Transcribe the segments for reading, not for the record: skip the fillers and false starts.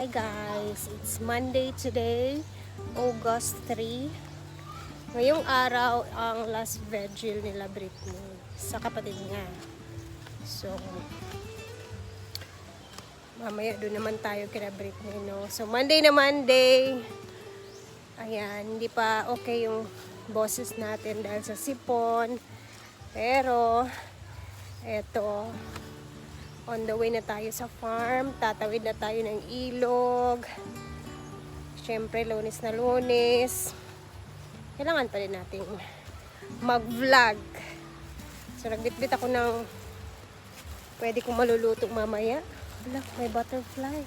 Hi guys, it's Monday today, August 3. Ngayong araw ang last vigil nila Britney sa kapatid niya. So, mamaya doon naman tayo kina Britney, no? So, Monday na Monday. Ayan, hindi pa okay yung boses natin dahil sa sipon. Pero, eto, on the way na tayo sa farm, tatawid na tayo ng ilog. Siyempre, Lunes na Lunes. Kailangan pa rin nating mag-vlog. So, nagbitbit ako ng pwede kong maluluto mamaya. Wala, may butterfly.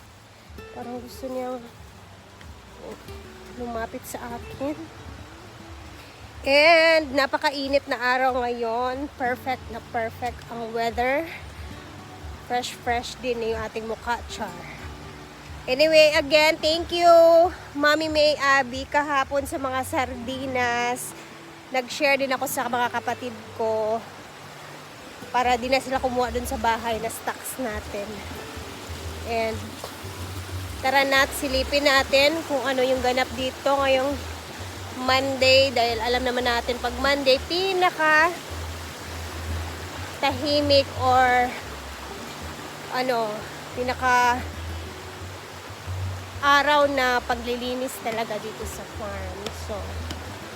Parang gusto niyang lumapit sa akin. And, napakainit na araw ngayon. Perfect na perfect ang weather. Fresh din yung ating mukha, char. Anyway, again, thank you, Mami May Abby, kahapon sa mga sardinas. Nag-share din ako sa mga kapatid ko para din na sila kumuha dun sa bahay na stocks natin. And tara silipin natin kung ano yung ganap dito ngayong Monday. Dahil alam naman natin pag Monday, pinaka tahimik or pinaka araw na paglilinis talaga dito sa farm. So,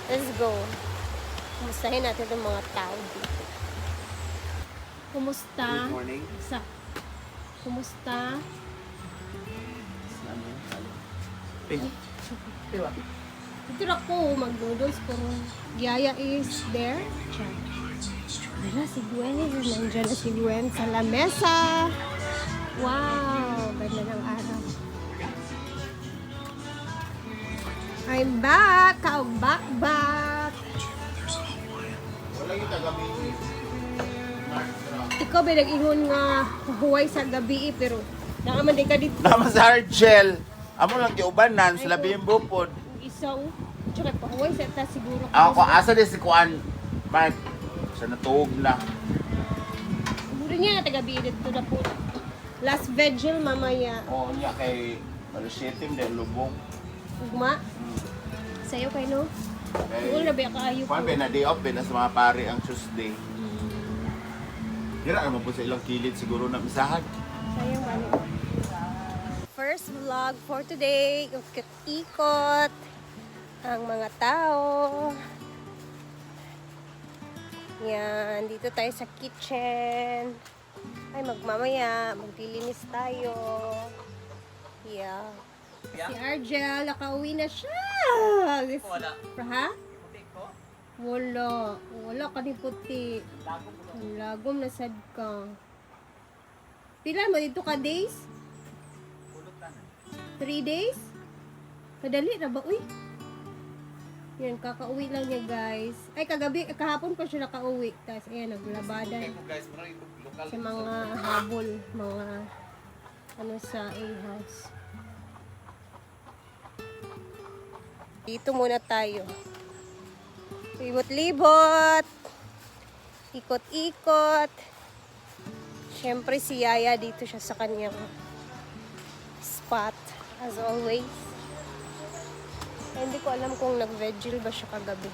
let's go. Kumustahin natin yung mga tao dito. Kumusta? Good morning. Kumusta? Dito ako mag-noodles pero Yaya is there. Wala si Gwen. Nandiyan na si Gwen sa lamesa. Wow! Ganda ng araw. I'm back! Back! Wala yung tagabi. Ikaw ba nag-ingon nga huway sa gabi pero nakaman din ka dito. Naman sa Argel. Amo lang giubanan sa labi yung bupod. Isaw. Tsaka pa huway sa ta siguro. Ako asa din si Kuan. Mark. Sa natuog na. Siguro niya na taga-gabi dito na po. Last vigil mamaya. Oo niya kay Parishetim din lubong. Ugma. Sayo kay no? Siguro na ba kaayo ko. Kuan ba na day off ba na sa mga pare ang Tuesday. Hira naman po sa ilang kilid siguro na misahan. Sayang balik. First vlog for today. Ikot-ikot ang mga tao. Yan, dito tayo sa kitchen. Ay, maglilinis tayo. Yeah. Si Argel, nakauwi na siya. Wala. Ha? Puti ko? Wala. Wala ka ni puti. Lagom na sad ka. Pila mo dito ka days? Pulot na. 3 days? Kadali na ba? Uy. Yan, kakauwi lang niya guys. Ay, kahapon pa siya nakauwi. Tapos, ayan, naglabada Okay mo guys, pero ito lokal. sa mga habol, mga sa A-house. Dito muna tayo. Libot-libot. Ikot-ikot. Siyempre si Yaya dito siya sa kanyang spot. As always. Hindi ko alam kung nag-vigil ba siya kagabi.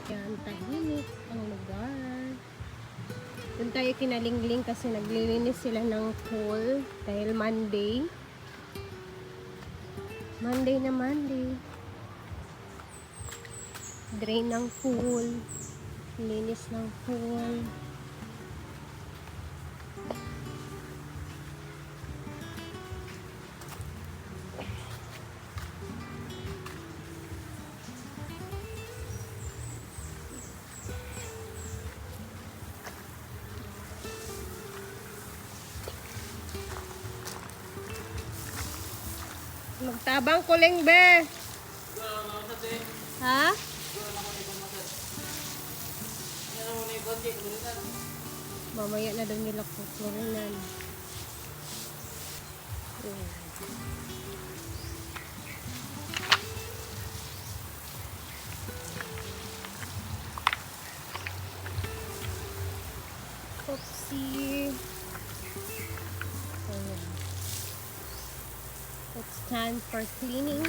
Yan, tahimik ang lugar. Doon tayo kinalingling kasi naglilinis sila ng pool dahil Monday. Monday na Monday. Drain ng pool. Linis ng pool. Magtabang kuling be. Ha? Mamaya na daw nila kukulinan. Oopsie. Ayan. It's time for cleaning.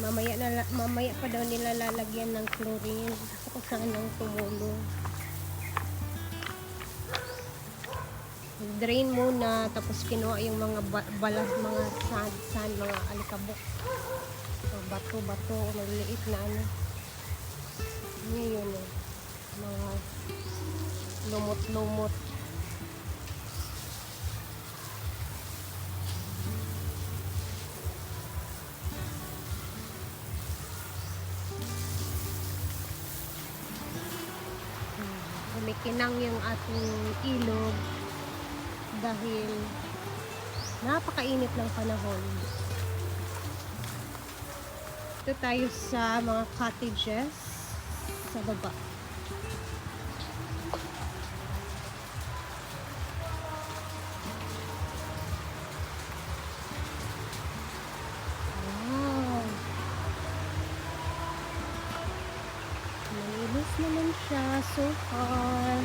Mamaya pa daw nila lalagyan ng chlorine. Gusto ko sanang tumulong. Drain muna, tapos kinuha yung mga balas, mga sand, mga alikabok. So, bato, maliliit na ano. Ngayon eh. Mga lumot-lumot. Kumikinang yung ating ilog dahil napakainit ng panahon. Ito tayo sa mga cottages sa baba. Wow! Malinis naman siya so far.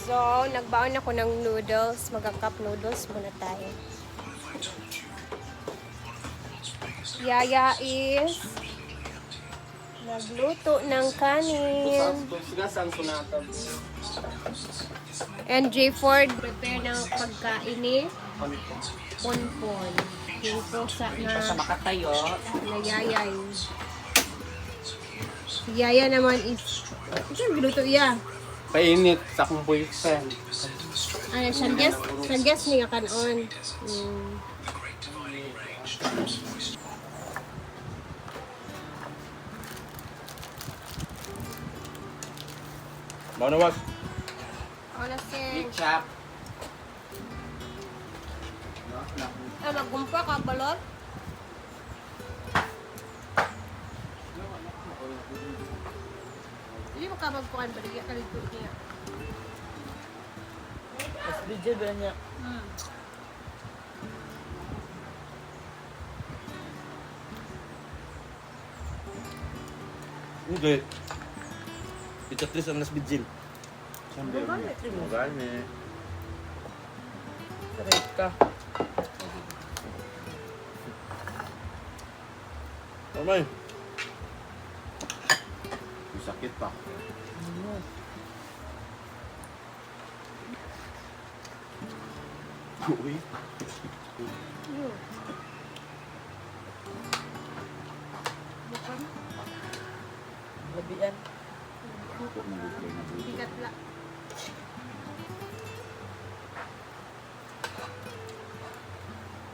So, nagbaon ako ng noodles. Mag-cup noodles muna tayo. Yaya is nagluto ng kanin. And J. Ford prepare ng pagkain ni Ponpon. Yung pusa na yayay. Si Yaya naman is ito yung giluto iya. Painit sa akong boyfriend. Ano, sandyas niya kanon. Mau na wag. Wala sing. Chap. Magumpa ka balot? Hindi mo ka magkuhan ba? Hindi ka kalito niya. Mas video ba niya? Hindi. Itatris ang nasbidjil. Siyempre, Magamit. magamit. Correct ka. Kamay. May sakit pa. Uy. Bukan. Labian. Buko na buko na buko. Bigat lang.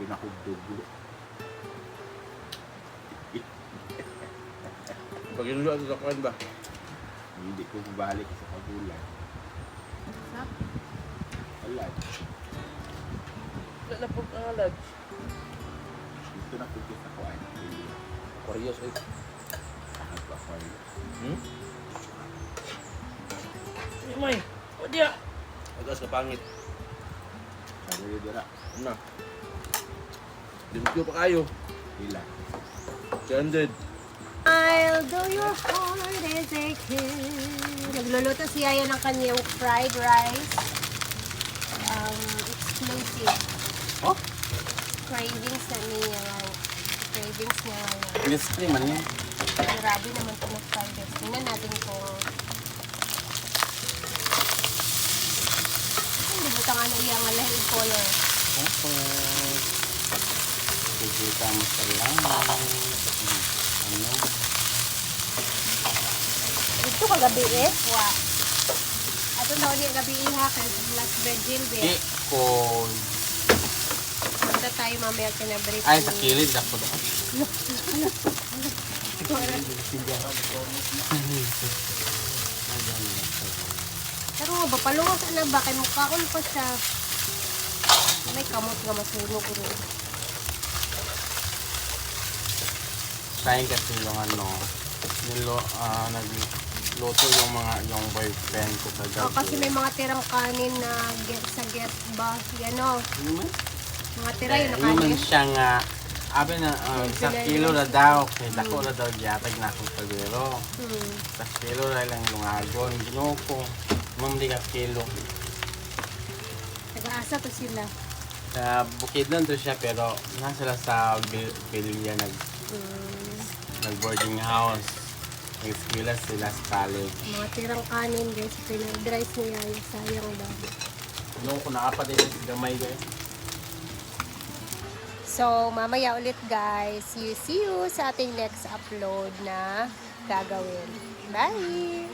Pinakugdugo. Pag inulo sa sakwan ba? Hindi ko balik sa kagulan. Sarap. Wala. Wala na po ang alag. Dito na pugkit ako ay. Koreos ay. Sahag ko ako ay. May. O diya. Agas ka pangit. Sabi dira. Ano? Limpyo pa kayo. Hila. 300. I'll do your heart as I can. Nagluluto si Yaya ng kanyang fried rice. Exclusive. Oh? Cravings na niya. Cravings niya ngayon. Ice cream man yun. Grabe naman ito ng fried rice. Tingnan natin kung... Hindi mo tanga na iyang alahing color. Pagkita mo sa lang. Ano? Ito kagabi eh. Wa. Ato na ulit gabi iha kay last virgin be. Cold. Punta tayo mamaya kinabrief. Ay, sa kilid ako doon. Pero nga ba, palungas na ba? Kay mukhaon pa siya. May kamot nga masunog rin. Sayang kasi yung ano, nagluto yung boyfriend ko sa gabi. Kasi may mga tirang kanin na get sa get ba? Yan o. Mga tira yun na Ano man kanin. siya nga, abi na, sa kilo na daw, kaya dako na daw yatag na akong kagero. Sa kilo na lang lungagon, ginoo ko, mamali ka kilo. Nag-aasa to sila. Sa bukid lang to siya, pero nasa sa Bilya nag-boarding house. Nag-eskwela sila sa college. Mga tirang kanin guys. Pinag-rice niya yung sayang daw. Ginoo ko nakapatid sa gamay guys. So, mamaya ulit guys. See you sa ating next upload na gagawin. Bye!